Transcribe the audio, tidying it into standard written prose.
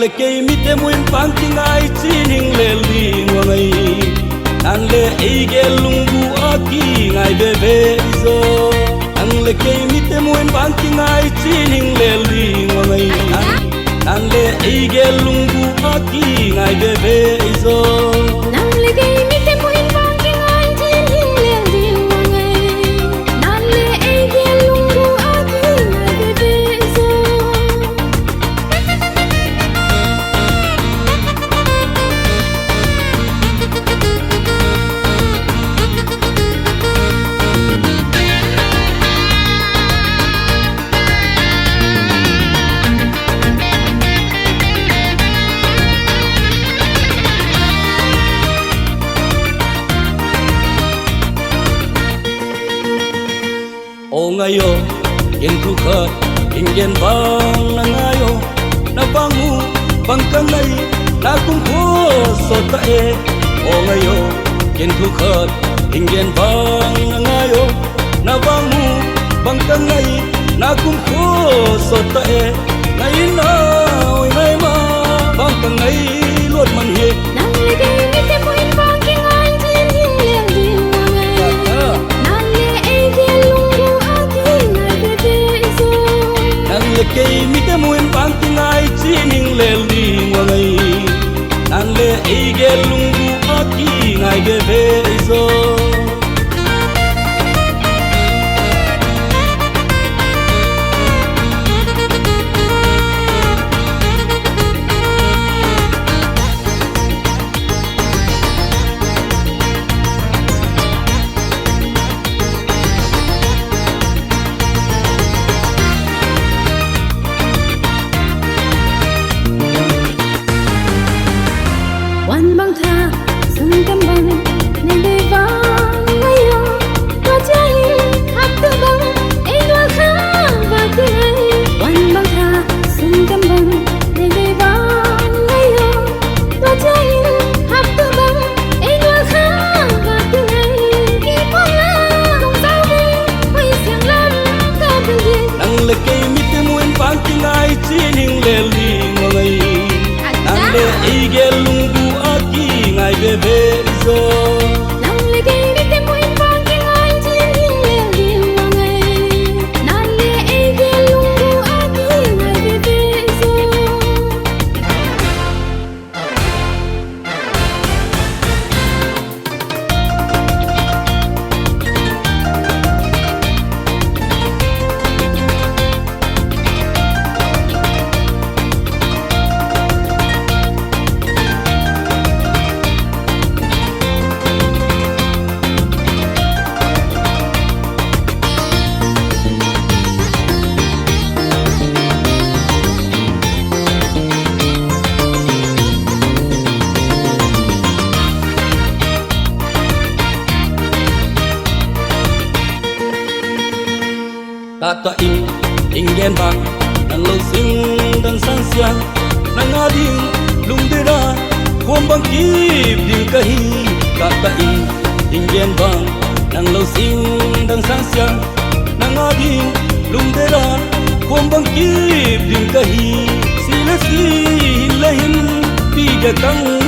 le kei mi te muin pang ki ngai chin hing le li ngai nan le ei ge lunggu aki ngai be be zo ang le kei mi te muin pang ki ngai chin hing le li ngai nan le ei ge lunggu aki ngai be be zo nan le kei mi te muin pang ki ngai chin hing le li ngai nan le ei ge lunggu aki ngai be be zo o ngayo ken thu khat ingen bang na ngayo na bangu bangkang nai na kum ko so ta e o ngayo ken thu khat ingen bang na ngayo na bangu bangkang nai na kum ko so ta e nai na oi nai ma bangkang nai luat man he nan le kei mi te muin pang ki ngai chin hing le li ngai nan le ei ge lunggu aki ngai be be zo nan le kei mi te muin pang ki ngai chin hing le li ngai nan le ei ge lunggu aki ngai be be zo wan bang tha sung kam bang ne de vang ngayo to chai hap tu bang ei lo kha va ti hai wan bang tha sung kam bang ne de vang ngayo to chai hap tu bang ei lo kha va ti hai ki phong la dong sao vi hui xiang lam ka bi ye nang le kei mi te muin pang ki ngai chin hing le li ngai nang le ei ge lunggu aki ngai be be zo nan le kei mi te muin pang ki ngai chin hing le li ngai nan le ei ge lunggu aki ngai be be zo ta ingen bang nang lo sing dan san siang nang ading lung de ra khom bang kip ding ka hi ta ingen bang nang lo sing dan san siang nang ading lung de ra khom bang kip ding ka hi si la si hin la hin pi ga kang